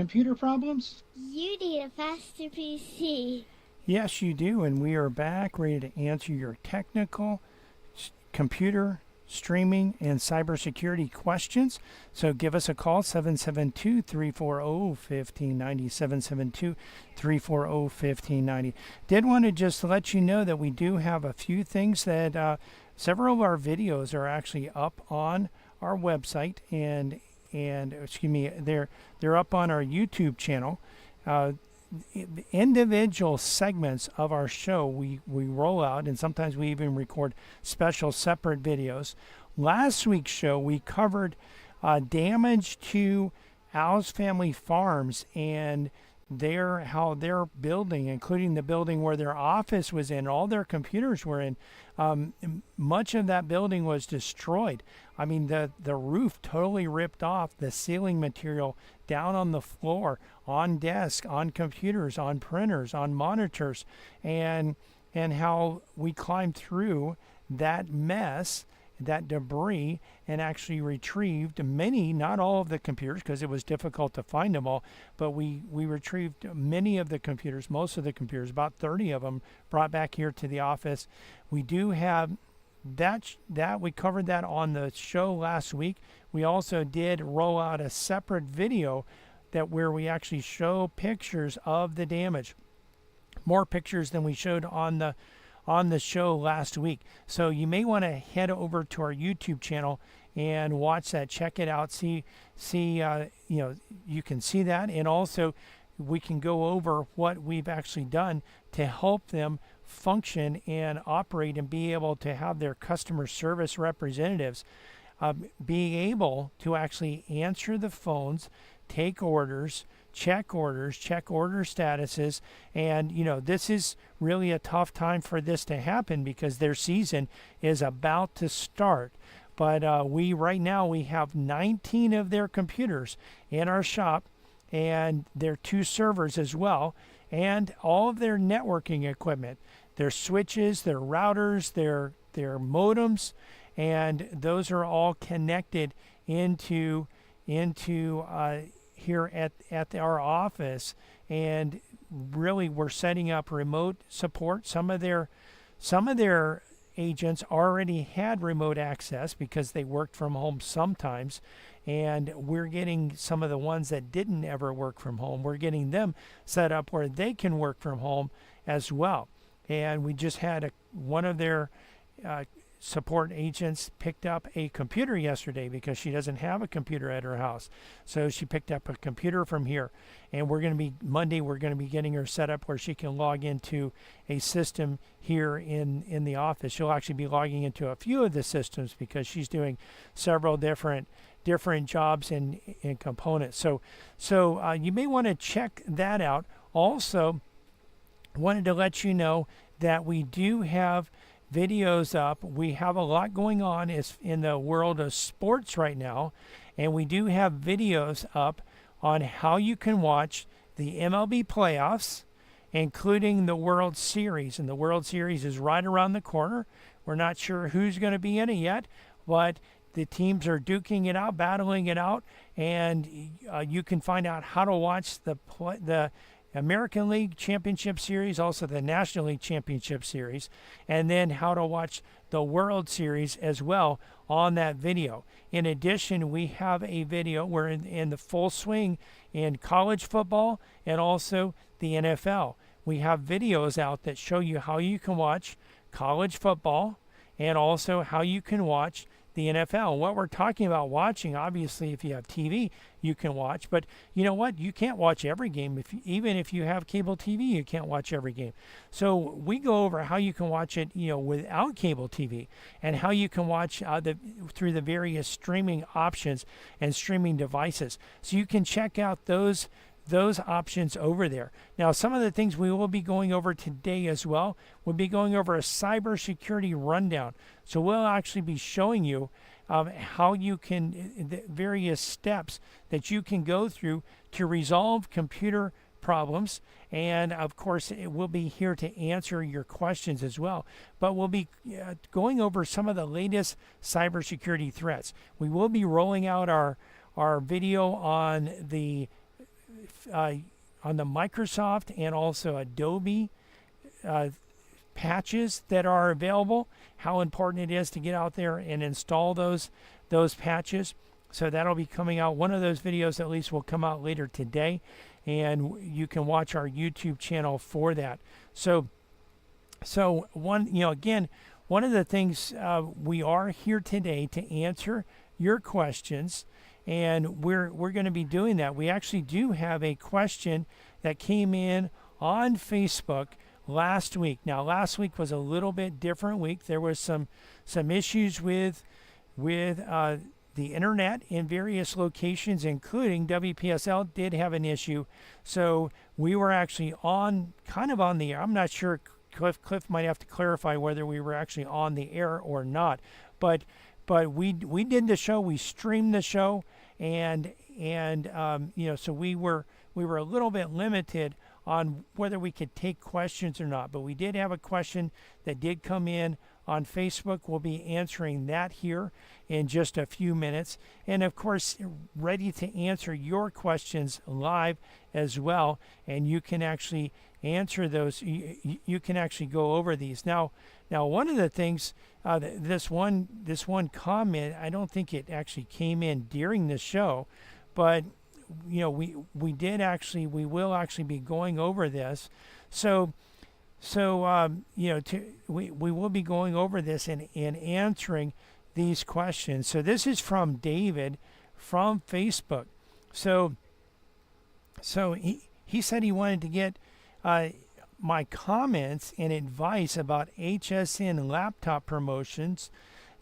computer problems? You need a faster PC. Yes, you do, and we are back ready to answer your technical, computer, streaming, and cybersecurity questions. So give us a call, 772-340-1590, 772-340-1590. Did want to just let you know that we do have a few things that several of our videos are actually up on our website, and excuse me, they're up on our YouTube channel. Individual segments of our show we roll out, and sometimes we even record special separate videos. Last week's show we covered damage to Al's Family Farms and how their building, including the building where their office was in, all their computers were in. Much of that building was destroyed. I mean, the roof totally ripped off, the ceiling material down on the floor, on desks, on computers, on printers, on monitors, and how we climbed through that mess, that debris, and actually retrieved many, not all of the computers, because it was difficult to find them all, but we retrieved many of the computers, most of the computers, about 30 of them, brought back here to the office. We do have that we covered that on the show last week. We also did roll out a separate video where we actually show pictures of the damage, more pictures than we showed on the show last week. So you may want to head over to our YouTube channel and watch that, check it out, see you can see that, and also we can go over what we've actually done to help them function and operate and be able to have their customer service representatives being able to actually answer the phones, take orders, check order statuses. And this is really a tough time for this to happen because their season is about to start. But right now we have 19 of their computers in our shop, and their 2 servers as well, and all of their networking equipment, their switches, their routers, their modems, and those are all connected into here at our office. And really, we're setting up remote support. Some of their agents already had remote access because they worked from home sometimes, and we're getting some of the ones that didn't ever work from home, we're getting them set up where they can work from home as well. And we just had one of their support agents picked up a computer yesterday because she doesn't have a computer at her house. So she picked up a computer from here, and Monday we're going to be getting her set up where she can log into a system here in the office. She'll actually be logging into a few of the systems because she's doing several different jobs and components. So you may want to check that out. Also, wanted to let you know that we do have videos up. We have a lot going on in the world of sports right now, and we do have videos up on how you can watch the MLB playoffs, including the World Series. And the World Series is right around the corner. We're not sure who's going to be in it yet, but the teams are duking it out, battling it out, and you can find out how to watch the American League Championship Series, also the National League Championship Series, and then how to watch the World Series as well on that video. In addition, we have a video where in the full swing in college football and also the NFL. We have videos out that show you how you can watch college football and also how you can watch the NFL. What we're talking about watching, obviously, if you have TV, you can watch. But you know what? You can't watch every game. Even if you have cable TV, you can't watch every game. So we go over how you can watch it, without cable TV, and how you can watch through the various streaming options and streaming devices. So you can check out those options over there. Now, some of the things we will be going over today as well, we'll be going over a cybersecurity rundown. So we'll actually be showing you how you can, the various steps that you can go through to resolve computer problems. And of course, we'll be here to answer your questions as well. But we'll be going over some of the latest cybersecurity threats. We will be rolling out our video on the on the Microsoft and also Adobe patches that are available, how important it is to get out there and install those patches. So that'll be coming out. One of those videos at least will come out later today, and you can watch our YouTube channel for that. So one, again, one of the things we are here today to answer your questions, and we're going to be doing that. We actually do have a question that came in on Facebook last week. Now, last week was a little bit different week. There was some issues with the internet in various locations, including WPSL did have an issue. So we were actually kind of on the air. I'm not sure. Cliff might have to clarify whether we were actually on the air or not. But we did the show. We streamed the show, and so we were a little bit limited on whether we could take questions or not. But we did have a question that did come in on Facebook. We'll be answering that here in just a few minutes. And of course, ready to answer your questions live as well. And you can actually answer those. You can actually go over these. Now one of the things, this one comment, I don't think it actually came in during the show, but we will actually be going over this. So we will be going over this and answering these questions. So this is from David from Facebook. So he said he wanted to get my comments and advice about HSN laptop promotions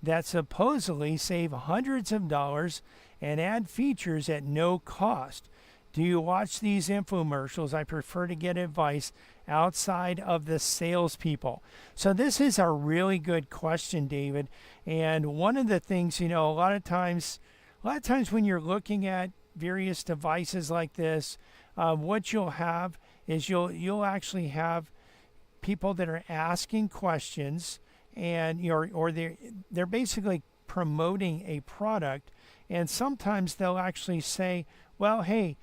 that supposedly save hundreds of dollars and add features at no cost. Do you watch these infomercials? I prefer to get advice outside of the salespeople. So this is a really good question, David. And one of the things, a lot of times when you're looking at various devices like this, what you'll have is you'll actually have people that are asking questions, and or they're basically promoting a product, and sometimes they'll actually say, well, hey,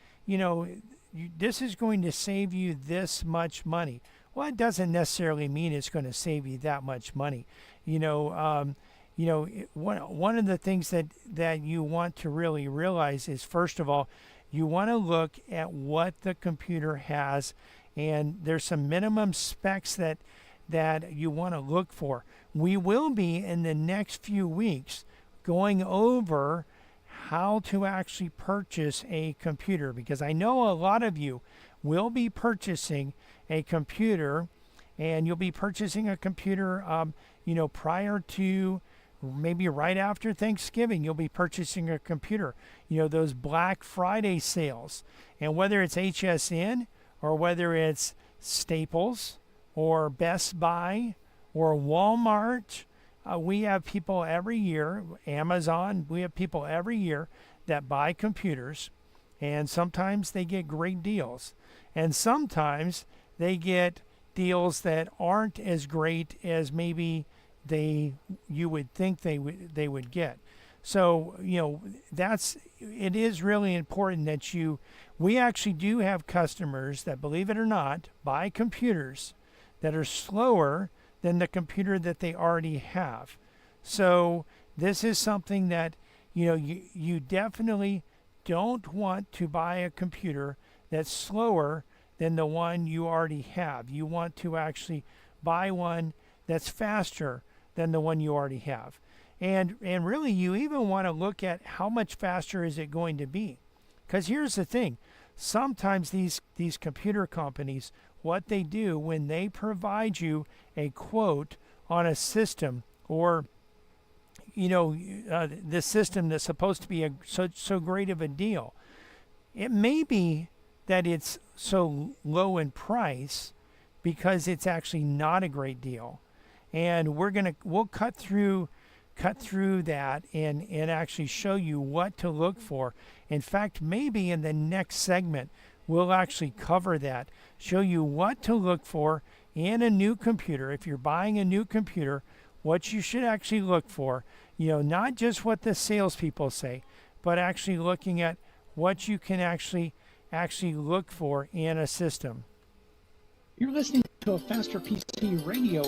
this is going to save you this much money. Well, it doesn't necessarily mean it's going to save you that much money. One of the things that you want to really realize is, first of all, you want to look at what the computer has, and there's some minimum specs that you want to look for. We will be in the next few weeks going over how to actually purchase a computer, because I know a lot of you will be purchasing a computer, and you'll be purchasing a computer prior to, maybe right after Thanksgiving. You'll be purchasing a computer, those Black Friday sales. And whether it's HSN or whether it's Staples or Best Buy or Walmart, we have people every year, Amazon, we have people every year that buy computers, and sometimes they get great deals. And sometimes they get deals that aren't as great as maybe you would think they would get. So, it is really important that we actually do have customers that, believe it or not, buy computers that are slower than the computer that they already have. So this is something that, you definitely don't want to buy a computer that's slower than the one you already have. You want to actually buy one that's faster than the one you already have. And really, you even want to look at how much faster is it going to be. Because here's the thing. Sometimes these computer companies, what they do when they provide you a quote on a system, or the system that's supposed to be so great of a deal, it may be that it's so low in price because it's actually not a great deal. And we'll cut through that and actually show you what to look for. In fact, maybe in the next segment we'll actually cover that, show you what to look for in a new computer. If you're buying a new computer, what you should actually look for, not just what the salespeople say, but actually looking at what you can actually actually look for in a system. You're listening to a Faster PC radio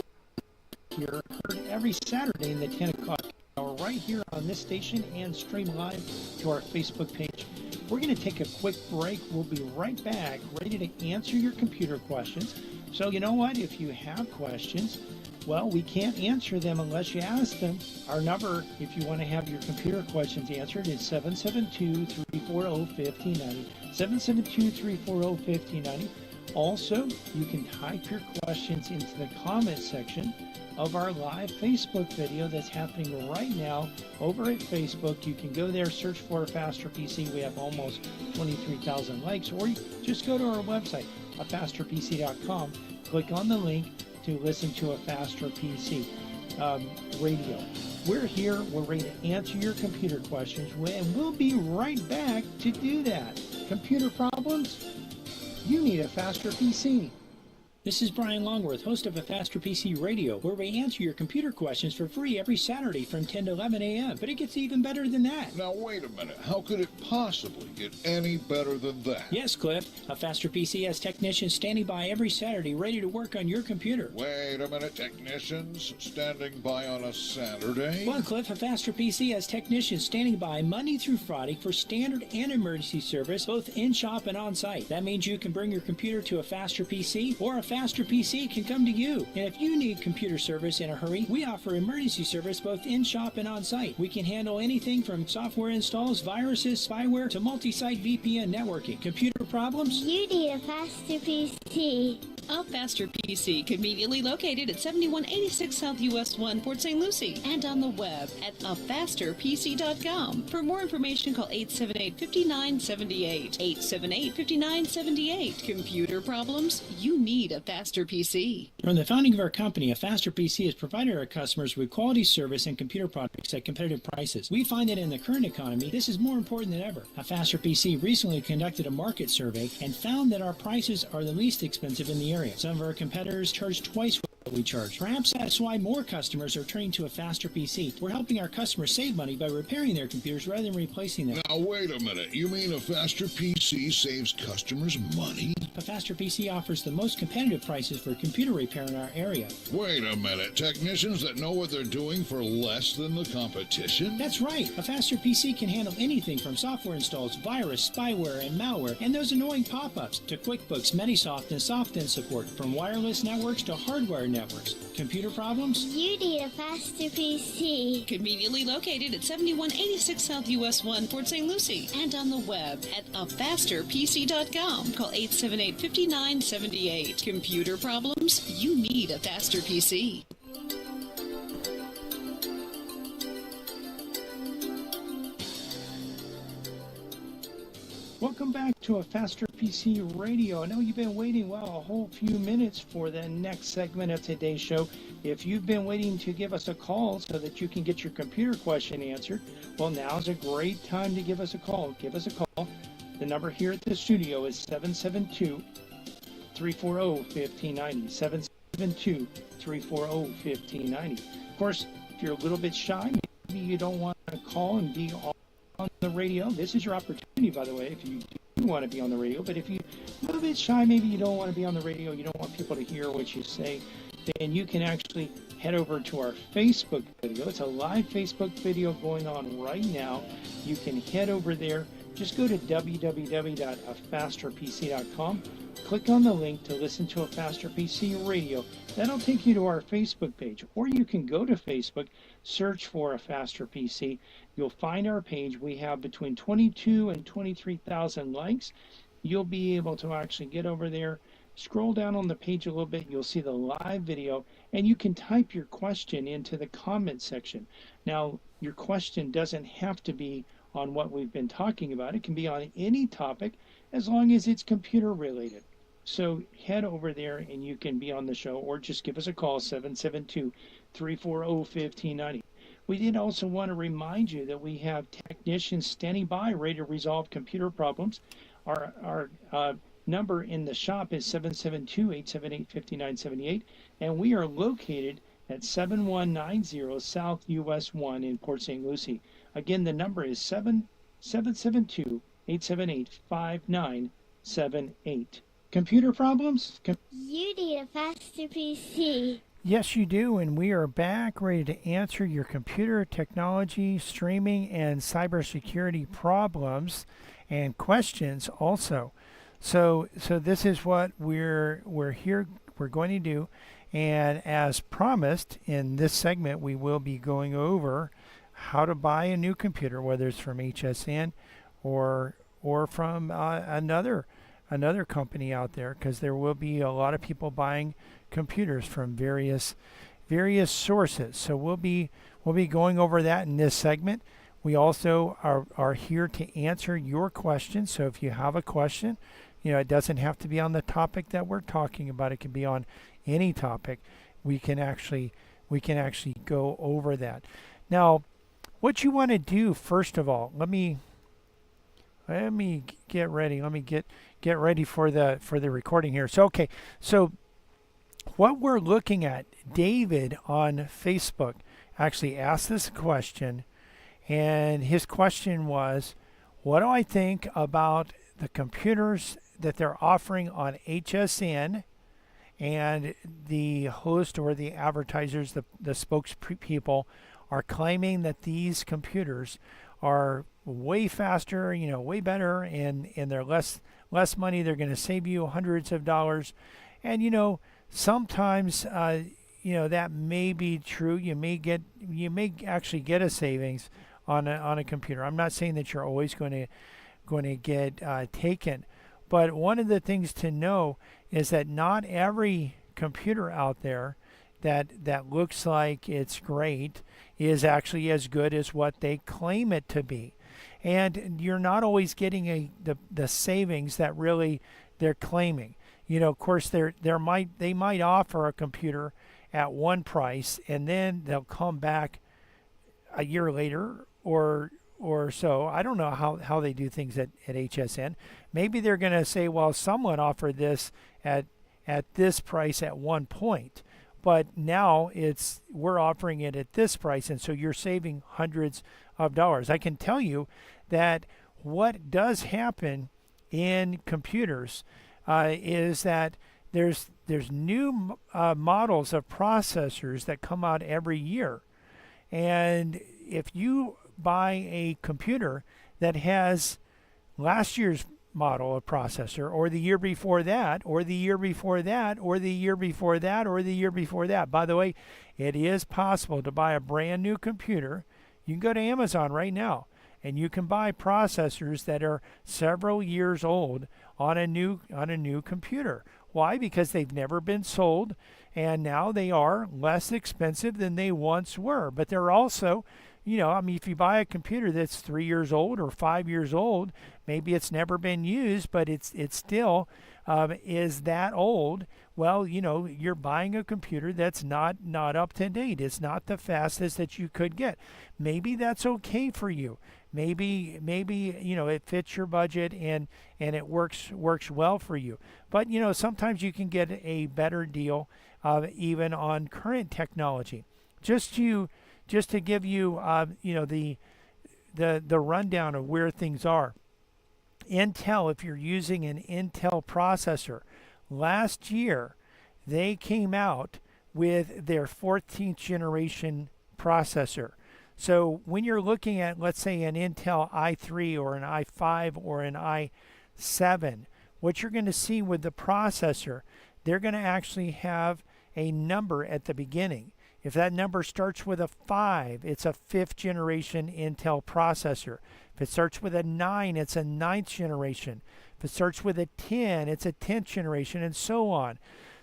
here, heard every Saturday in the 10 o'clock hour right here on this station and stream live to our Facebook page. We're going to take a quick break. We'll be right back, ready to answer your computer questions. So you know what? If you have questions, well, we can't answer them unless you ask them. Our number, if you want to have your computer questions answered, is 772-340-1590. 772-340-1590. Also, you can type your questions into the comment section of our live Facebook video that's happening right now over at Facebook. You can go there, search for Faster PC. We have almost 23,000 likes, or you just go to our website, fasterpc.com. Click on the link to listen to a Faster PC radio. We're here. We're ready to answer your computer questions, and we'll be right back to do that. Computer problems? You need a Faster PC. This is Brian Longworth, host of a Faster PC Radio, where we answer your computer questions for free every Saturday from 10 to 11 a.m. But it gets even better than that. Now, wait a minute. How could it possibly get any better than that? Yes, Cliff. A Faster PC has technicians standing by every Saturday ready to work on your computer. Wait a minute. Technicians standing by on a Saturday? Well, Cliff, a Faster PC has technicians standing by Monday through Friday for standard and emergency service, both in-shop and on-site. That means you can bring your computer to a Faster PC, or a Faster PC can come to you. And if you need computer service in a hurry, we offer emergency service both in-shop and on-site. We can handle anything from software installs, viruses, spyware, to multi-site VPN networking. Computer problems? You need a Faster PC. A Faster PC, conveniently located at 7186 South US 1, Port St. Lucie, and on the web at afasterpc.com. For more information, call 878-5978. 878-5978. Computer problems? You need a Faster PC. From the founding of our company, a Faster PC has provided our customers with quality service and computer products at competitive prices. We find that in the current economy, this is more important than ever. A Faster PC recently conducted a market survey and found that our prices are the least expensive in the area. Some of our competitors charge twice what we charge. Perhaps that's why more customers are turning to a Faster PC. We're helping our customers save money by repairing their computers rather than replacing them. Now, wait a minute. You mean a Faster PC saves customers money? A Faster PC offers the most competitive prices for computer repair in our area. Wait a minute. Technicians that know what they're doing for less than the competition? That's right. A Faster PC can handle anything from software installs, virus, spyware, and malware, and those annoying pop-ups, to QuickBooks, Metisoft, and SoftIn support, from wireless networks to hardware networks. Computer problems? You need a Faster PC. Conveniently located at 7186 South US 1, Port St. Lucie, and on the web at afasterpc.com. Call 878-5978. Computer problems? You need a Faster PC. Welcome back to a Faster PC Radio. I know you've been waiting, a whole few minutes for the next segment of today's show. If you've been waiting to give us a call so that you can get your computer question answered, well, now's a great time to give us a call. Give us a call. The number here at the studio is 772-340-1590. 772-340-1590. Of course, if you're a little bit shy, maybe you don't want to call and be on the radio. This is your opportunity, by the way, if you do want to be on the radio. But if you're a little bit shy, maybe you don't want to be on the radio, you don't want people to hear what you say, then you can actually head over to our Facebook video. It's a live Facebook video going on right now. You can head over there. Just go to www.afasterpc.com. Click on the link to listen to a Faster PC radio. That'll take you to our Facebook page. Or you can go to Facebook, search for a Faster PC. You'll find our page. We have between 22 and 23,000 likes. You'll be able to actually get over there, scroll down on the page a little bit. You'll see the live video, and you can type your question into the comment section. Now, your question doesn't have to be on what we've been talking about. It can be on any topic as long as it's computer related. So head over there and you can be on the show, or just give us a call, 772-340-1590. We did also want to remind you that we have technicians standing by ready to resolve computer problems. Our number in the shop is 772-878-5978, and we are located at 7190 South US 1 in Port St. Lucie. Again, the number is 772-878-5978. 888. Computer problems? You need a faster PC. Yes, you do, and we are back ready to answer your computer technology, streaming, and cybersecurity problems and questions also. So this is what we're going to do, and as promised, in this segment we will be going over how to buy a new computer, whether it's from HSN or from another company out there, because there will be a lot of people buying computers from various sources. So we'll be going over that in this segment. We also are here to answer your questions. So if you have a question, it doesn't have to be on the topic that we're talking about. It can be on any topic. We can actually go over that. Now, what you want to do first of all, let me get ready. Let me get ready for the recording here. So okay, so what we're looking at, David on Facebook actually asked this question, and his question was, what do I think about the computers that they're offering on HSN, and the host or the advertisers, the spokespeople are claiming that these computers are way faster, way better, and they're less money. They're going to save you hundreds of dollars. And sometimes that may be true. You may actually get a savings on a computer. I'm not saying that you're always going to get taken, but one of the things to know is that not every computer out there that looks like it's great is actually as good as what they claim it to be. And you're not always getting the savings that really they're claiming. Of course, they might offer a computer at one price, and then they'll come back a year later or so. I don't know how they do things at HSN. Maybe they're going to say, well, someone offered this at this price at one point, but now we're offering it at this price, and so you're saving hundreds of dollars. I can tell you that what does happen in computers is that there's new models of processors that come out every year, and if you buy a computer that has last year's model of processor, or the year before that, or the year before that, or the year before that, or the year before that. By the way, it is possible to buy a brand new computer. You can go to Amazon right now, and you can buy processors that are several years old on a new computer. Why? Because they've never been sold, and now they are less expensive than they once were. But they're also, if you buy a computer that's 3 years old or 5 years old, maybe it's never been used, but it's still is that old. Well, you're buying a computer that's not up to date. It's not the fastest that you could get. Maybe that's okay for you. Maybe it fits your budget and it works well for you. But sometimes you can get a better deal even on current technology. Just to give you the rundown of where things are. Intel, if you're using an Intel processor, last year they came out with their 14th generation processor. So when you're looking at, let's say, an Intel i3 or an i5 or an i7, what you're going to see with the processor, they're going to actually have a number at the beginning. If that number starts with a 5, it's a 5th generation Intel processor. If it starts with a 9, it's a 9th generation. If it starts with a 10, it's a 10th generation, and so on.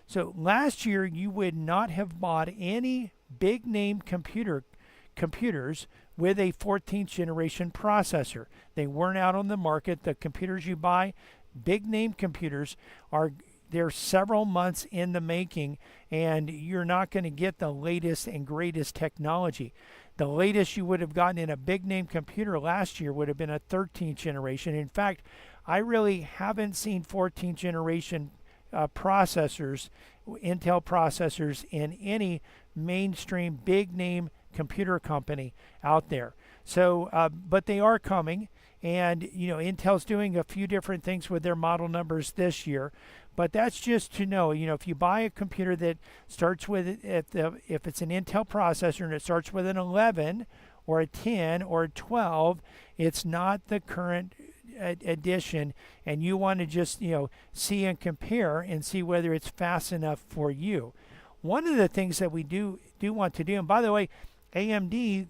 So last year, you would not have bought any big name computers with a 14th generation processor. They weren't out on the market. The computers you buy, big name computers, they're several months in the making, and you're not going to get the latest and greatest technology. The latest you would have gotten in a big name computer last year would have been a 13th generation. In fact, I really haven't seen 14th generation processors, Intel processors, in any mainstream big name computer company out there. So, but they are coming, And Intel's doing a few different things with their model numbers this year, but that's just to know. If you buy a computer that starts with if it's an Intel processor and it starts with an 11 or a 10 or a 12, it's not the current edition, and you want to just see and compare and see whether it's fast enough for you. One of the things that we do want to do, and by the way, AMD,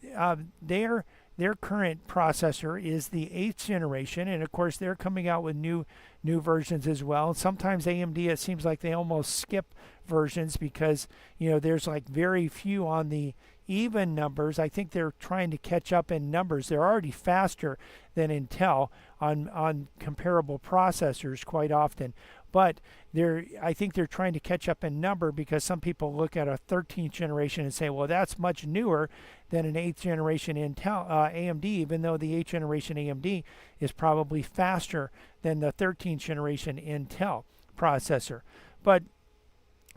their current processor is the 8th generation, and of course they're coming out with new versions as well. Sometimes AMD, it seems like they almost skip versions because there's like very few on the even numbers. I think they're trying to catch up in numbers. They're already faster than Intel on comparable processors quite often, but I think they're trying to catch up in number because some people look at a 13th generation and say, well, that's much newer than an 8th generation Intel AMD, even though the 8th generation AMD is probably faster than the 13th generation Intel processor. But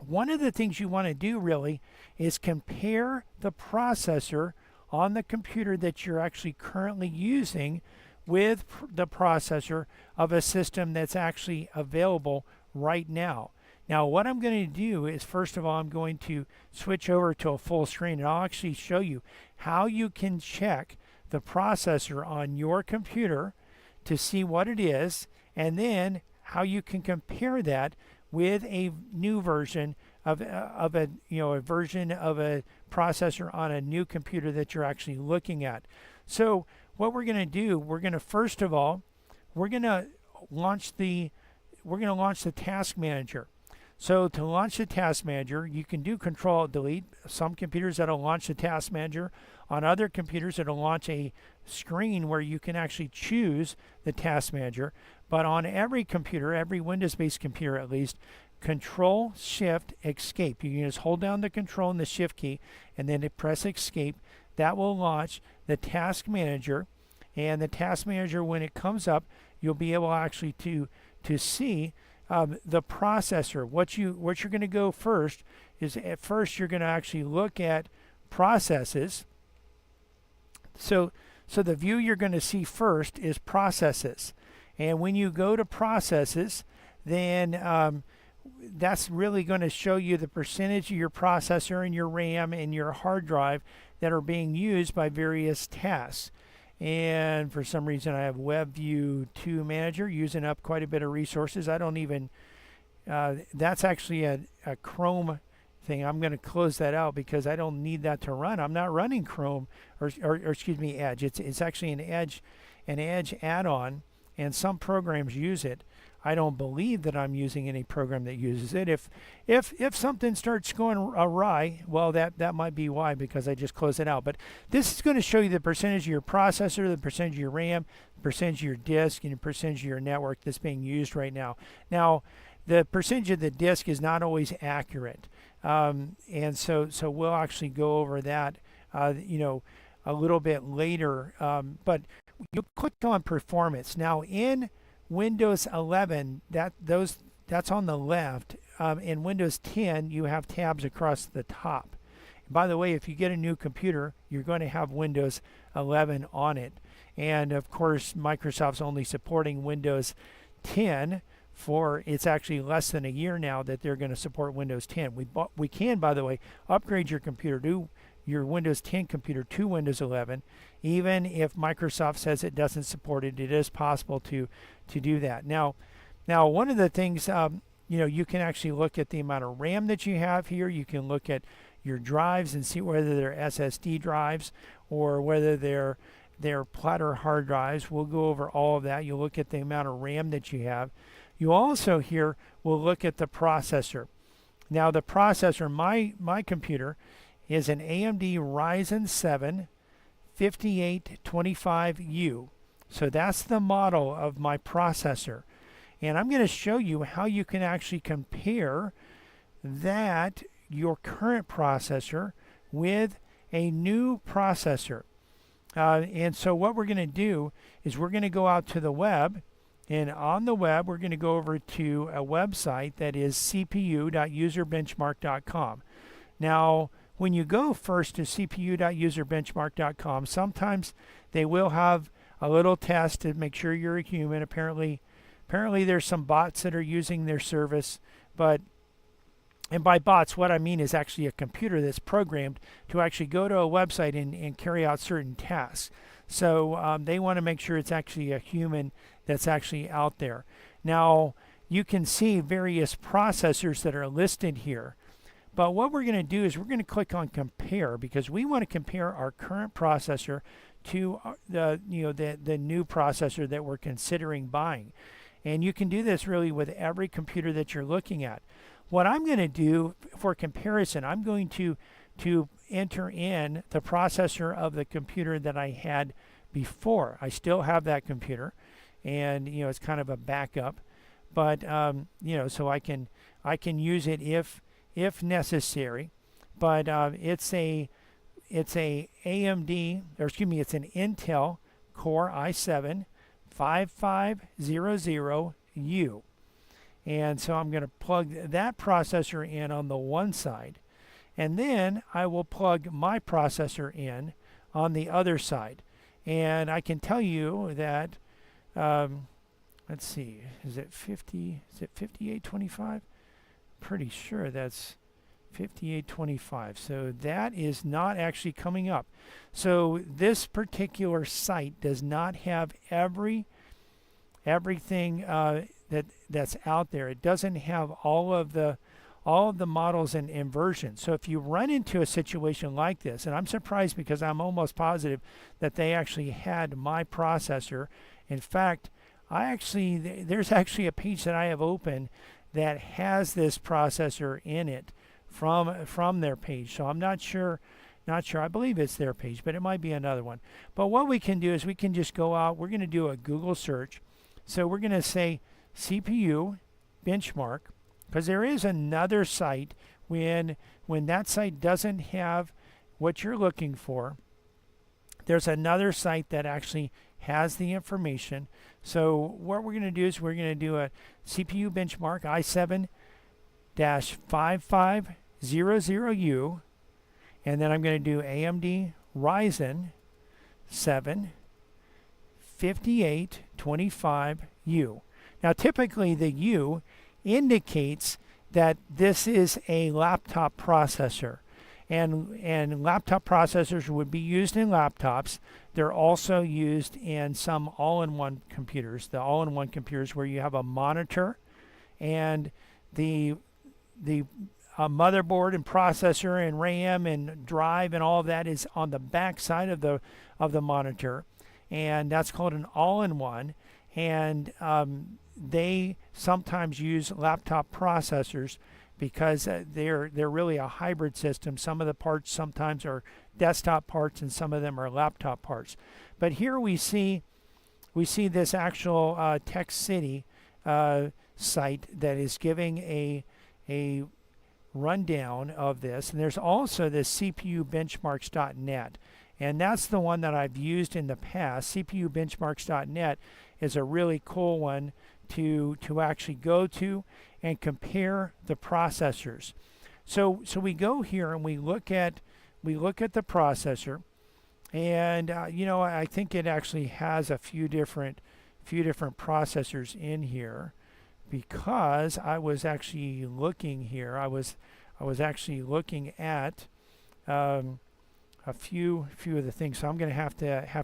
one of the things you want to do really is compare the processor on the computer that you're actually currently using with the processor of a system that's actually available right now. Now, what I'm going to do is, first of all, I'm going to switch over to a full screen, and I'll actually show you how you can check the processor on your computer to see what it is, and then how you can compare that with a new version of a version of a processor on a new computer that you're actually looking at. So what we're going to do, first of all, we're going to launch the task manager. So to launch the task manager, you can do Control-Delete. Some computers that'll launch the task manager. On other computers, it'll launch a screen where you can actually choose the task manager. But on every computer, every Windows-based computer at least, Control-Shift-Escape. You can just hold down the Control and the Shift key, and then press Escape. That will launch the task manager. And the task manager, when it comes up, you'll be able actually to see the processor. What you're going to go first is, at first you're going to actually look at processes. So the view you're going to see first is processes, and when you go to processes, then that's really going to show you the percentage of your processor and your RAM and your hard drive that are being used by various tasks. And for some reason I have WebView 2 Manager using up quite a bit of resources. I don't even, that's actually a Chrome thing. I'm going to close that out because I don't need that to run. I'm not running Chrome or excuse me, Edge. It's actually an Edge add-on, and some programs use it. I don't believe that I'm using any program that uses it. If something starts going awry, well, that might be why, because I just closed it out. But this is going to show you the percentage of your processor, the percentage of your RAM, the percentage of your disk, and the percentage of your network that's being used right now. Now, the percentage of the disk is not always accurate, and so we'll actually go over that, a little bit later. But you click on Performance now in Windows 11, that's on the left. In Windows 10, you have tabs across the top. By the way, if you get a new computer, you're going to have Windows 11 on it. And of course, Microsoft's only supporting Windows 10 it's actually less than a year now that they're going to support Windows 10. We can, by the way, upgrade your computer to your Windows 10 computer to Windows 11. Even if Microsoft says it doesn't support it, it is possible to do that. Now one of the things, you can actually look at the amount of RAM that you have here. You can look at your drives and see whether they're SSD drives or whether they're platter hard drives. We'll go over all of that. You'll look at the amount of RAM that you have. You also here will look at the processor. Now the processor, my computer is an AMD Ryzen 7 5825U. So that's the model of my processor. And I'm going to show you how you can actually compare your current processor with a new processor. And so what we're going to do is we're going to go out to the web, and on the web we're going to go over to a website that is cpu.userbenchmark.com. Now, when you go first to cpu.userbenchmark.com, sometimes they will have a little test to make sure you're a human. Apparently there's some bots that are using their service, and by bots, what I mean is actually a computer that's programmed to actually go to a website and carry out certain tasks. So they want to make sure it's actually a human that's actually out there. Now, you can see various processors that are listed here. But what we're going to do is we're going to click on compare, because we want to compare our current processor to the new processor that we're considering buying. And you can do this really with every computer that you're looking at. What I'm going to do for comparison, I'm going to enter in the processor of the computer that I had before. I still have that computer, and it's kind of a backup, but so I can use it if necessary. But it's an AMD, or excuse me, it's an Intel Core i7 5500U. And so I'm going to plug that processor in on the one side, and then I will plug my processor in on the other side. And I can tell you that, let's see, is it 5825? Pretty sure that's 5825. So that is not actually coming up. So this particular site does not have everything that's out there. It doesn't have all of the models and versions. So if you run into a situation like this, and I'm surprised because I'm almost positive that they actually had my processor. In fact, there's actually a page that I have open that has this processor in it from their page. So I'm not sure. I believe it's their page, but it might be another one. But what we can do is we can just go out. We're going to do a Google search. So we're going to say CPU benchmark, because there is another site when that site doesn't have what you're looking for. There's another site that actually has the information. So what we're going to do is we're going to do a CPU benchmark i7-5500U, and then I'm going to do AMD Ryzen 7 5825U. Now typically the U indicates that this is a laptop processor, and laptop processors would be used in laptops. They're also used in some all-in-one computers, the all-in-one computers where you have a monitor and the motherboard and processor and RAM and drive and all of that is on the back side of the monitor, and that's called an all-in-one. And they sometimes use laptop processors because they're really a hybrid system. Some of the parts sometimes are desktop parts and some of them are laptop parts. But here we see this actual TechCity site that is giving a rundown of this. And there's also this CPUbenchmarks.net, and that's the one that I've used in the past. CPUbenchmarks.net is a really cool one to actually go to and compare the processors. So we go here and we look at the processor, and I think it actually has a few different processors in here, because I was actually looking here. I was actually looking at a few of the things. So I'm going to have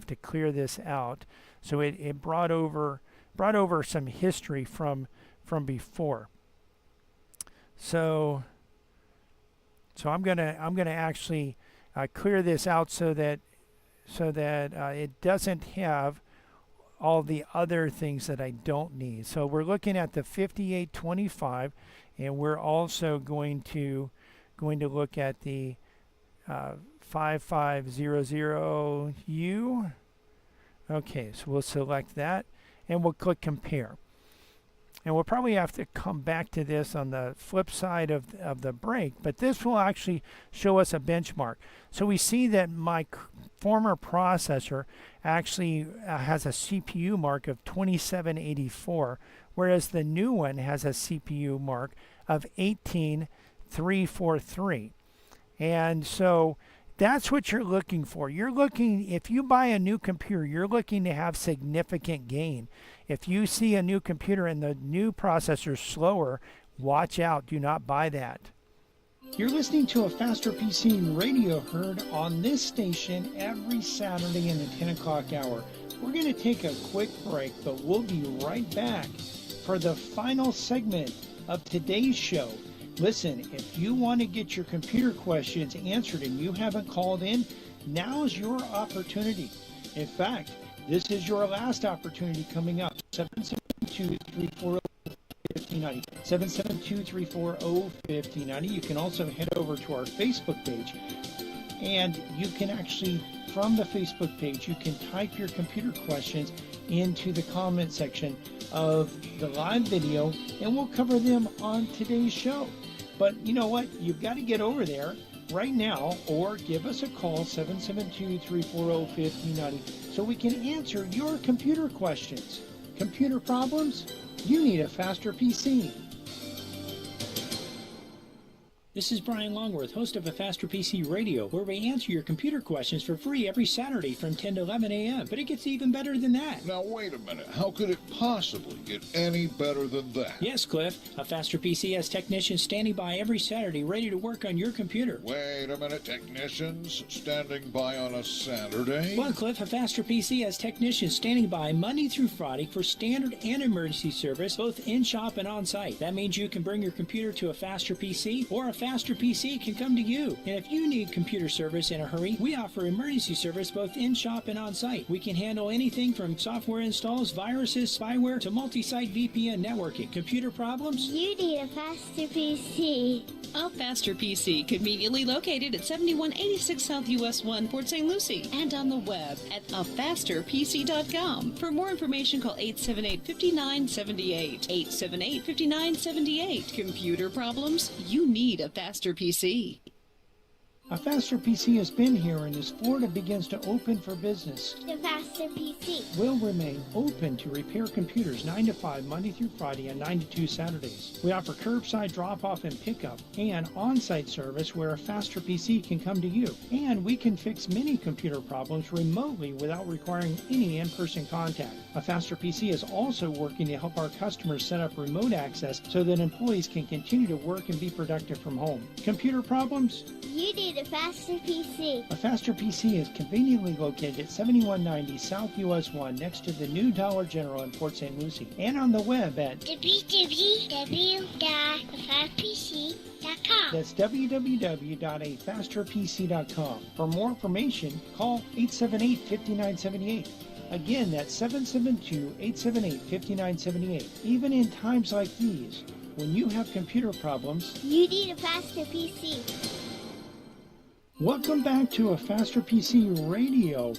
to clear this out. So it brought over some history from before. So I'm gonna actually clear this out so that it doesn't have all the other things that I don't need. So we're looking at the 5825, and we're also going to look at the 5500U. Okay, so we'll select that and we'll click compare. And we'll probably have to come back to this on the flip side of the break, but this will actually show us a benchmark. So we see that my former processor actually has a CPU mark of 2784, whereas the new one has a CPU mark of 18343. And so That's what you're looking for. You're looking, if you buy a new computer, you're looking to have significant gain. If you see a new computer and the new processor is slower, watch out. Do not buy that. You're listening to a Faster PC radio heard on this station every Saturday in the 10 o'clock hour. We're going to take a quick break, but we'll be right back for the final segment of today's show. Listen, if you want to get your computer questions answered and you haven't called in, now's your opportunity. In fact, this is your last opportunity coming up. 772-340-5090. 772-340-5090. You can also head over to our Facebook page, and you can actually, from the Facebook page, you can type your computer questions into the comment section of the live video, and we'll cover them on today's show. But you know what? You've got to get over there right now, or give us a call, 772-340-5090, so we can answer your computer questions. Computer problems? You need a Faster PC. This is Brian Longworth, host of A Faster PC Radio, where we answer your computer questions for free every Saturday from 10 to 11 a.m. But it gets even better than that. Now, wait a minute. How could it possibly get any better than that? Yes, Cliff. A Faster PC has technicians standing by every Saturday ready to work on your computer. Wait a minute. Technicians standing by on a Saturday? Well, Cliff, A Faster PC has technicians standing by Monday through Friday for standard and emergency service, both in-shop and on-site. That means you can bring your computer to A Faster PC, or A Faster PC can come to you. And if you need computer service in a hurry, we offer emergency service both in-shop and on-site. We can handle anything from software installs, viruses, spyware, to multi-site VPN networking. Computer problems? You need a Faster PC. A Faster PC, conveniently located at 7186 South US 1, Port St. Lucie, and on the web at afasterpc.com. For more information, call 878-5978. 878-5978. Computer problems? You need a Faster PC. A Faster PC has been here, and as Florida begins to open for business, The Faster PC. will remain open to repair computers 9 to 5 Monday through Friday and 9 to 2 Saturdays. We offer curbside drop-off and pickup and on-site service where a Faster PC can come to you. And we can fix many computer problems remotely without requiring any in-person contact. A Faster PC is also working to help our customers set up remote access so that employees can continue to work and be productive from home. Computer problems? You need a Faster PC. A Faster PC is conveniently located at 7190 South US 1 next to the new Dollar General in Port St. Lucie, and on the web at www.afasterpc.com. that's www.afasterpc.com. For more information, call 878-5978. Again, that's 772-878-5978. Even in times like these, when you have computer problems, You need a Faster PC. welcome back to A Faster PC Radio.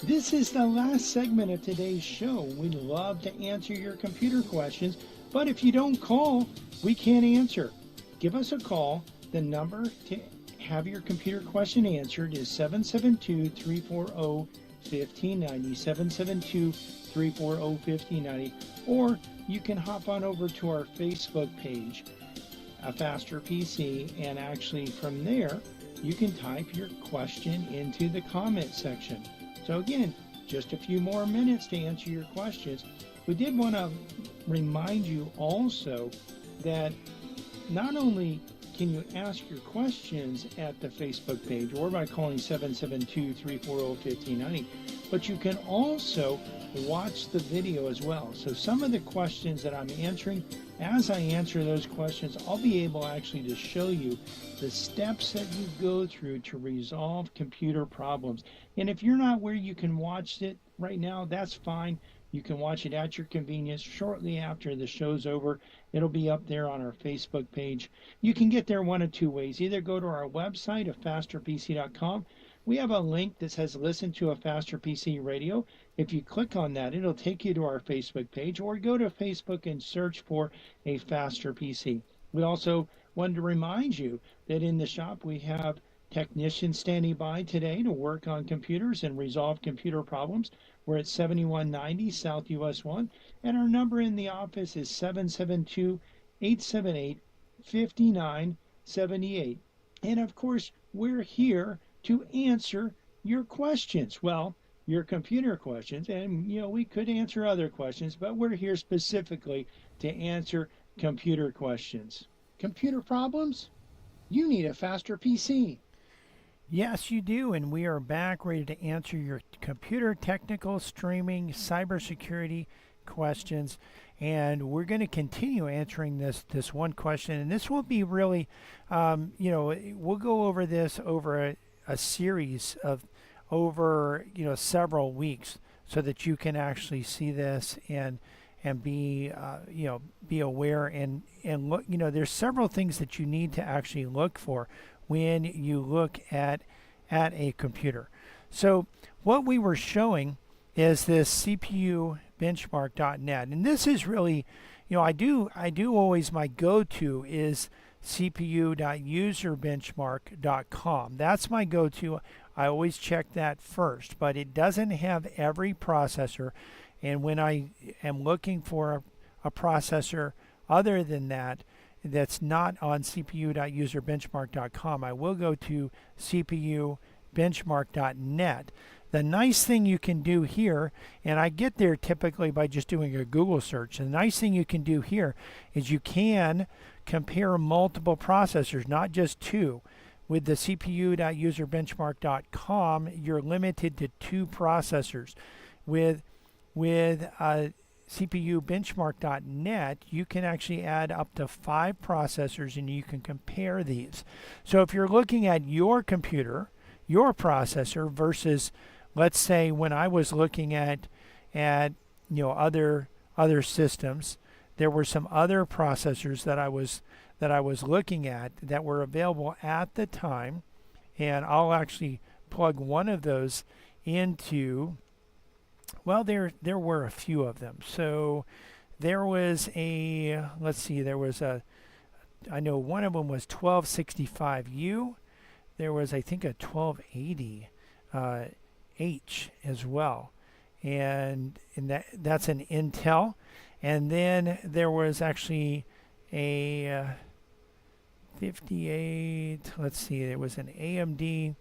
This is the last segment of today's show. We'd love to answer your computer questions, but if you don't call, we can't answer. Give us a call. The number to have your computer question answered is 772-340-5090, 772-340-5090, or you can hop on over to our Facebook page, A Faster PC, and actually from there, you can type your question into the comment section. So again, just a few more minutes to answer your questions. We did want to remind you also that not only can you ask your questions at the Facebook page or by calling 772-340-5090, but you can also watch the video as well. So some of the questions that I'm answering, as I answer those questions, I'll be able actually to show you the steps that you go through to resolve computer problems. And if you're not where you can watch it right now, that's fine. You can watch it at your convenience shortly after the show's over. It'll be up there on our Facebook page. You can get there one of two ways. Either go to our website, afasterpc.com. We have a link that says listen to A Faster PC Radio. If you click on that, it'll take you to our Facebook page, or go to Facebook and search for A Faster PC. We also wanted to remind you that in the shop we have technicians standing by today to work on computers and resolve computer problems. We're at 7190 South US 1, and our number in the office is 772-878-5978. And of course, we're here to answer your questions. Well, your computer questions, and we could answer other questions, but we're here specifically to answer computer questions. Computer problems? You need a faster PC. Yes, you do, and we are back ready to answer your computer technical, streaming, cybersecurity questions. And we're going to continue answering this one question, and this will be really, we'll go over this over a series of over several weeks, so that you can actually see this and be be aware and look. There's several things that you need to actually look for when you look at a computer. So what we were showing is this CPU benchmark.net, and this is really, I do always, my go-to is cpu.userbenchmark.com. That's my go-to. I always check that first, but it doesn't have every processor, and when I am looking for a processor other than that, that's not on cpu.userbenchmark.com, I will go to cpubenchmark.net. The nice thing you can do here, and I get there typically by just doing a Google search, the nice thing you can do here is you can compare multiple processors, not just two. With the cpu.userbenchmark.com, you're limited to 2 processors. With cpubenchmark.net, you can actually add up to 5 processors, and you can compare these. So if you're looking at your computer, your processor versus, let's say, when I was looking at other systems, there were some other processors that I was looking at that were available at the time, and I'll actually plug one of those into. Well, there were a few of them. So there was I know one of them was 1265U. There was, I think, a 1280H as well, and that's an Intel. And then there was actually a 58. Let's see, it was an AMD.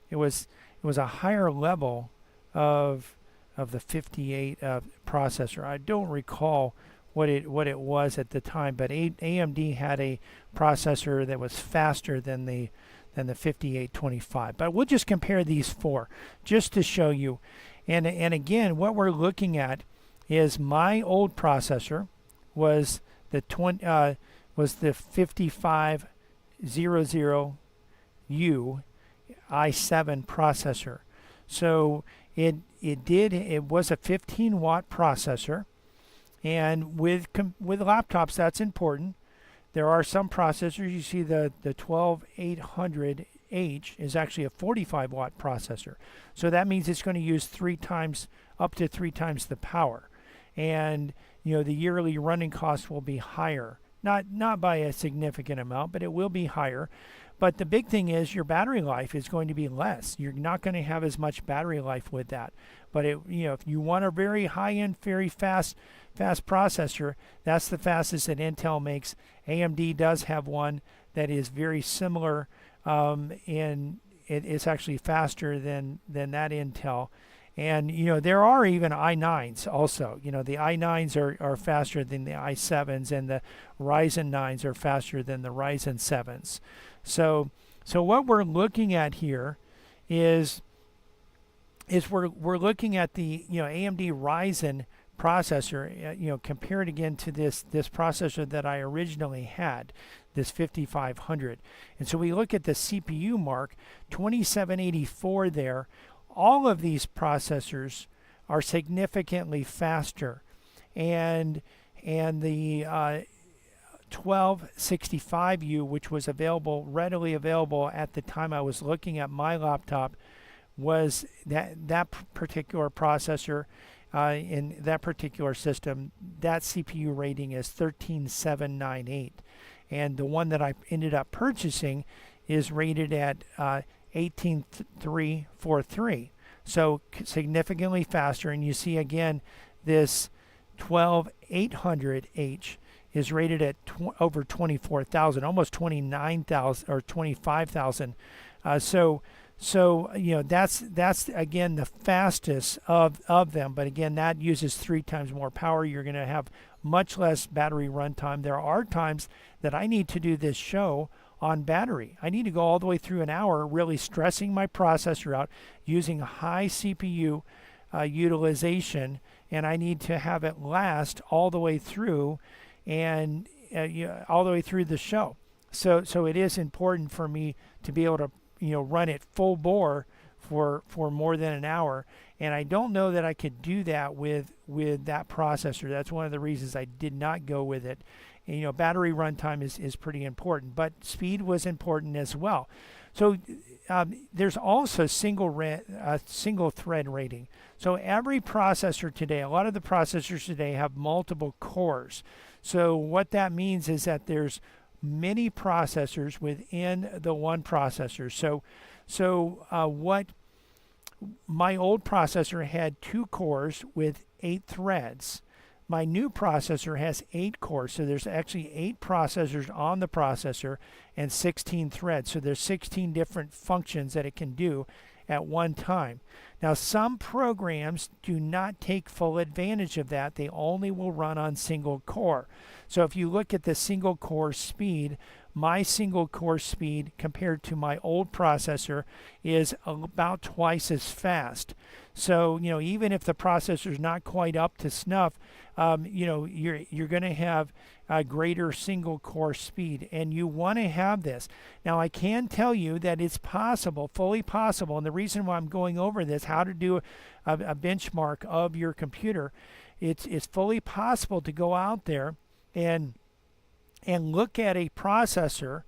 It was a higher level of the 58 processor. I don't recall what it was at the time, but AMD had a processor that was faster than the 5825. But we'll just compare these 4 just to show you. And again, what we're looking at is my old processor was the 5500U i7 processor. So it was a 15-watt processor, and with laptops that's important. There are some processors, you see the 12800H is actually a 45-watt processor. So that means it's going to use up to 3 times the power. And the yearly running cost will be higher. Not by a significant amount, but it will be higher. But the big thing is your battery life is going to be less. You're not going to have as much battery life with that. But if you want a very high-end, very fast processor, that's the fastest that Intel makes. AMD does have one that is very similar, and it's actually faster than that Intel. And there are even i9s also. The i9s are faster than the i7s, and the Ryzen 9s are faster than the Ryzen 7s. So what we're looking at here is we're looking at the AMD Ryzen processor, compared again to this processor that I originally had, this 5500. And so we look at the CPU mark, 2784 there. All of these processors are significantly faster, and the 1265U, which was readily available at the time I was looking at my laptop, was that particular processor in that particular system. That CPU rating is 13798, and the one that I ended up purchasing is rated at 18343, so significantly faster. And you see again, this 12800H is rated at over 24,000, almost 29,000 or 25,000. So So that's again the fastest of them. But again, that uses 3 times more power. You're going to have much less battery runtime. There are times that I need to do this show on battery. I need to go all the way through an hour, really stressing my processor out, using high CPU utilization, and I need to have it last all the way through, and all the way through the show. So it is important for me to be able to run it full bore for more than an hour, and I don't know that I could do that with that processor. That's one of the reasons I did not go with it. And, battery runtime is pretty important, but speed was important as well. So there's also single thread rating. So every processor today, a lot of the processors today have multiple cores. So what that means is that there's many processors within the one processor. So what my old processor had 2 cores with 8 threads. My new processor has 8 cores, so there's actually 8 processors on the processor and 16 threads. So there's 16 different functions that it can do at one time. Now, some programs do not take full advantage of that. They only will run on single core. So if you look at the single core speed, my single core speed compared to my old processor is about twice as fast. So, even if the processor is not quite up to snuff, you're going to have a greater single core speed, and you want to have this. Now, I can tell you that it's possible, fully possible, and the reason why I'm going over this, how to do a benchmark of your computer, it's fully possible to go out there and look at a processor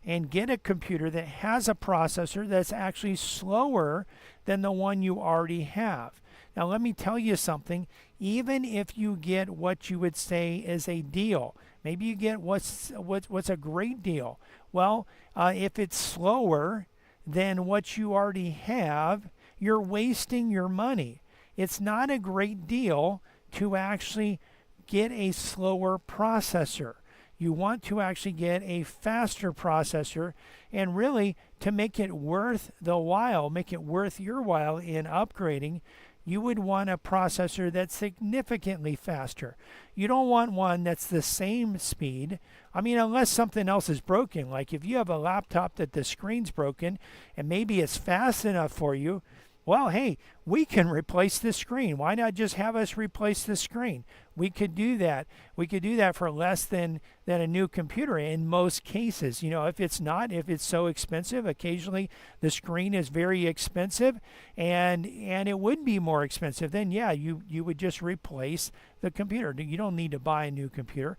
and get a computer that has a processor that's actually slower than the one you already have. Now, let me tell you something. Even if you get what you would say is a deal, maybe you get what's a great deal. Well, if it's slower than what you already have, you're wasting your money. It's not a great deal to actually get a slower processor. You want to actually get a faster processor, and really to make it worth the while, make it worth your while in upgrading, you would want a processor that's significantly faster. You don't want one that's the same speed. I mean, unless something else is broken, like if you have a laptop that the screen's broken and maybe it's fast enough for you, well, hey, we can replace the screen. Why not just have us replace the screen? We could do that. We could do that for less than a new computer in most cases. If it's so expensive, occasionally the screen is very expensive and it would be more expensive, then yeah, you would just replace the computer. You don't need to buy a new computer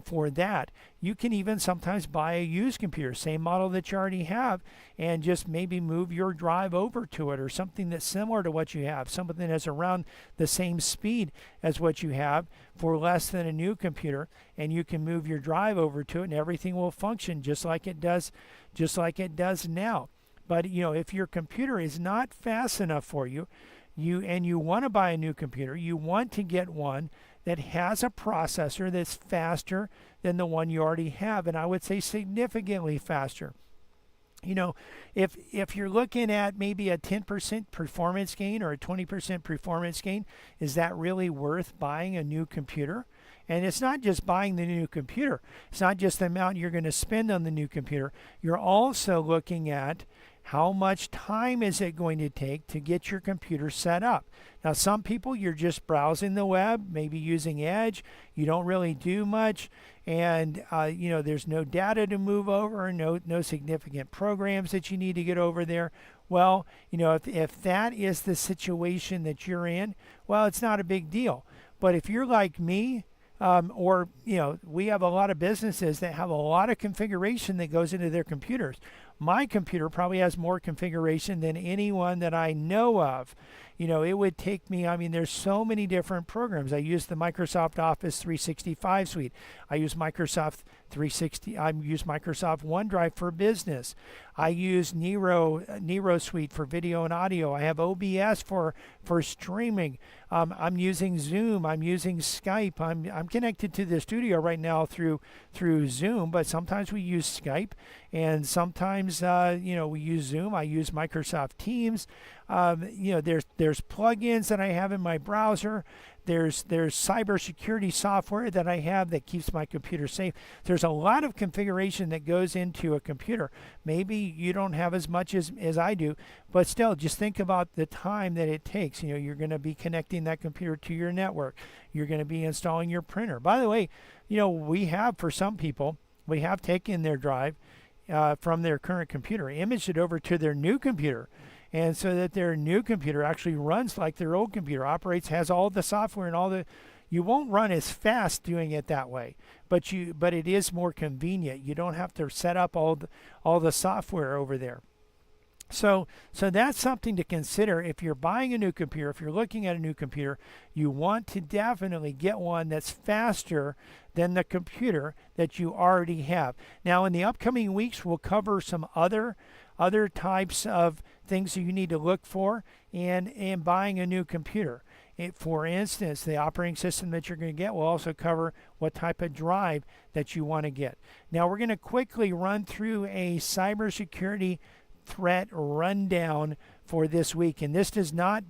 for that. You can even sometimes buy a used computer, same model that you already have, and just maybe move your drive over to it or something that's similar to what you have, something that's around the same speed as what you have for less than a new computer, and you can move your drive over to it and everything will function just like it does now. But if your computer is not fast enough for you, you want to buy a new computer, you want to get one that has a processor that's faster than the one you already have, and I would say significantly faster. If you're looking at maybe a 10% performance gain or a 20% performance gain, is that really worth buying a new computer? And it's not just buying the new computer. It's not just the amount you're going to spend on the new computer. You're also looking at how much time is it going to take to get your computer set up. Now, some people, you're just browsing the web, maybe using Edge. You don't really do much, and there's no data to move over, no significant programs that you need to get over there. Well, if that is the situation that you're in, well, it's not a big deal. But if you're like me, we have a lot of businesses that have a lot of configuration that goes into their computers. My computer probably has more configuration than anyone that I know of. It would take me, there's so many different programs. I use the Microsoft Office 365 suite. I use Microsoft OneDrive for business. I use Nero suite for video and audio. I have OBS for streaming. I'm using Zoom. I'm using Skype. I'm connected to the studio right now through Zoom, but sometimes we use Skype, and sometimes Teams, we use Zoom. I use Microsoft Teams. There's plugins that I have in my browser. There's cybersecurity software that I have that keeps my computer safe. There's a lot of configuration that goes into a computer. Maybe you don't have as much as I do, but still, just think about the time that it takes. You're going to be connecting that computer to your network. You're going to be installing your printer. By the way, we have, for some people, we have taken their drive from their current computer, imaged it over to their new computer, and so that their new computer actually runs like their old computer, operates, has all the software and all the. You won't run as fast doing it that way, but it is more convenient. You don't have to set up all the software over there. So that's something to consider if you're buying a new computer. If you're looking at a new computer, you want to definitely get one that's faster than the computer that you already have. Now, in the upcoming weeks, we'll cover some other types of things that you need to look for in buying a new computer. For instance, the operating system that you're going to get will also cover what type of drive that you want to get. Now, we're going to quickly run through a cybersecurity threat rundown for this week, and this does not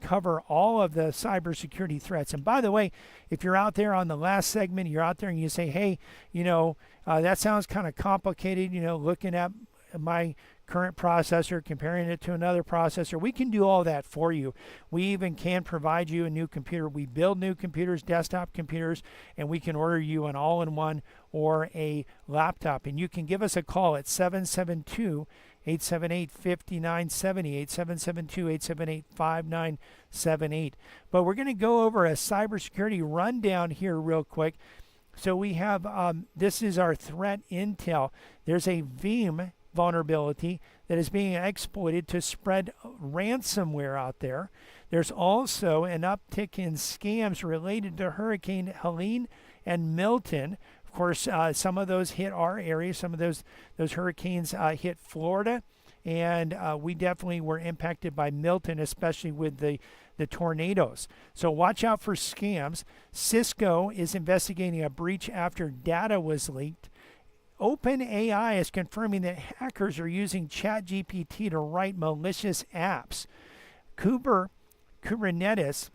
cover all of the cybersecurity threats. And by the way, if you're out there on the last segment, you're out there and you say, hey, that sounds kind of complicated, looking at my current processor, comparing it to another processor, we can do all that for you. We even can provide you a new computer. We build new computers, desktop computers, and we can order you an all-in-one or a laptop. And you can give us a call at 772-878-5970, 877-2-878-5978. But we're going to go over a cybersecurity rundown here real quick. So we have, this is our threat intel. There's a Veeam vulnerability that is being exploited to spread ransomware out there. There's also an uptick in scams related to Hurricane Helene and Milton. Of course, some of those hit our area. Some of those hurricanes hit Florida, and we definitely were impacted by Milton, especially with the tornadoes. So watch out for scams. Cisco is investigating a breach after data was leaked. OpenAI is confirming that hackers are using ChatGPT to write malicious apps. Kubernetes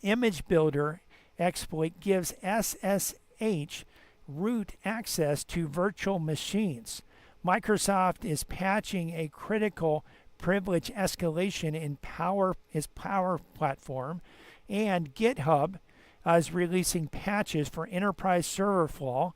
image builder exploit gives SSH root access to virtual machines. Microsoft is patching a critical privilege escalation in Power Platform, and GitHub is releasing patches for enterprise server flaw.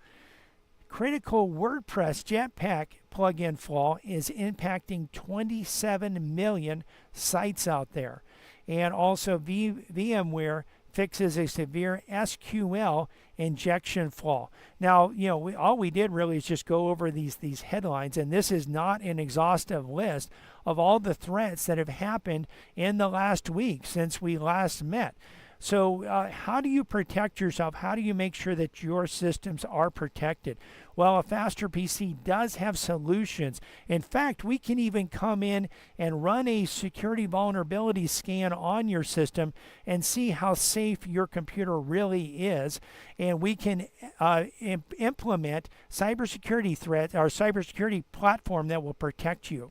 Critical WordPress Jetpack plugin flaw is impacting 27 million sites out there. And also VMware fixes a severe SQL injection flaw. Now, all we did really is just go over these headlines, and this is not an exhaustive list of all the threats that have happened in the last week since we last met. So how do you protect yourself? How do you make sure that your systems are protected? Well, a Faster PC does have solutions. In fact, we can even come in and run a security vulnerability scan on your system and see how safe your computer really is. And we can implement cybersecurity threat, our cybersecurity platform that will protect you.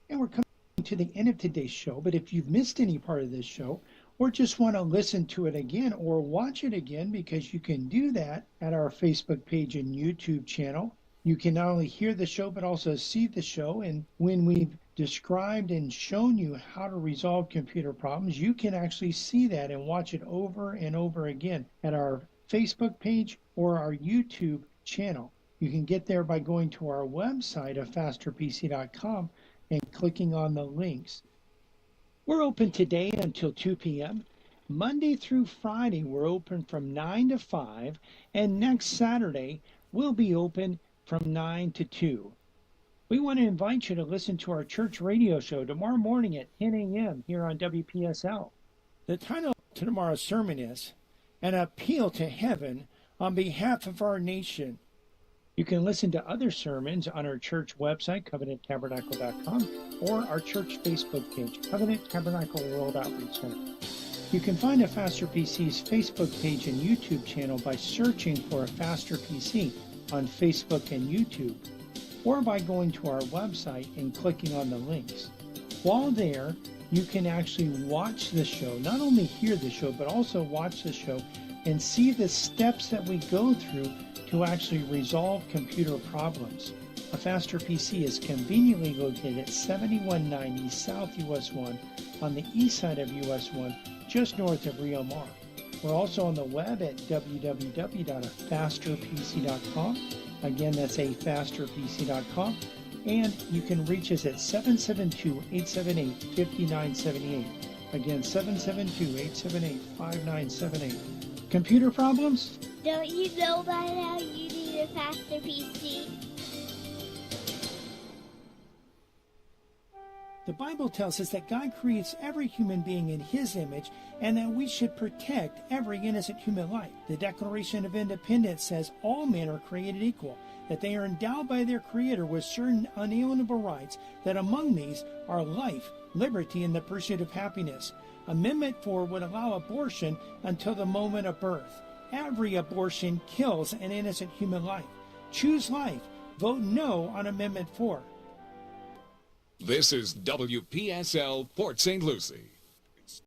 And we're coming to the end of today's show, but if you've missed any part of this show or just want to listen to it again or watch it again, because you can do that at our Facebook page and YouTube channel. You can not only hear the show but also see the show, and when we've described and shown you how to resolve computer problems, you can actually see that and watch it over and over again at our Facebook page or our YouTube channel. You can get there by going to our website of fasterpc.com and clicking on the links. We're open today until 2 p.m. Monday through Friday, we're open from 9 to 5, and next Saturday, we'll be open from 9 to 2. We want to invite you to listen to our church radio show tomorrow morning at 10 a.m. here on WPSL. The title of tomorrow's sermon is An Appeal to Heaven on Behalf of Our Nation. You can listen to other sermons on our church website, covenanttabernacle.com, or our church Facebook page, Covenant Tabernacle World Outreach Center. You can find a Faster PC's Facebook page and YouTube channel by searching for a Faster PC. on Facebook and YouTube, or by going to our website and clicking on the links. While there, you can actually watch the show, not only hear the show, but also watch the show and see the steps that we go through to actually resolve computer problems. A Faster PC is conveniently located at 7190 South US 1 on the east side of US 1, just north of Rio Mar. We're also on the web at www.afasterpc.com. Again, that's afasterpc.com. And you can reach us at 772-878-5978. Again, 772-878-5978. Computer problems? Don't you know by now you need a faster PC? The Bible tells us that God creates every human being in His image and that we should protect every innocent human life. The Declaration of Independence says all men are created equal, that they are endowed by their Creator with certain unalienable rights, that among these are life, liberty, and the pursuit of happiness. Amendment 4 would allow abortion until the moment of birth. Every abortion kills an innocent human life. Choose life. Vote no on Amendment 4. This is WPSL Port St. Lucie.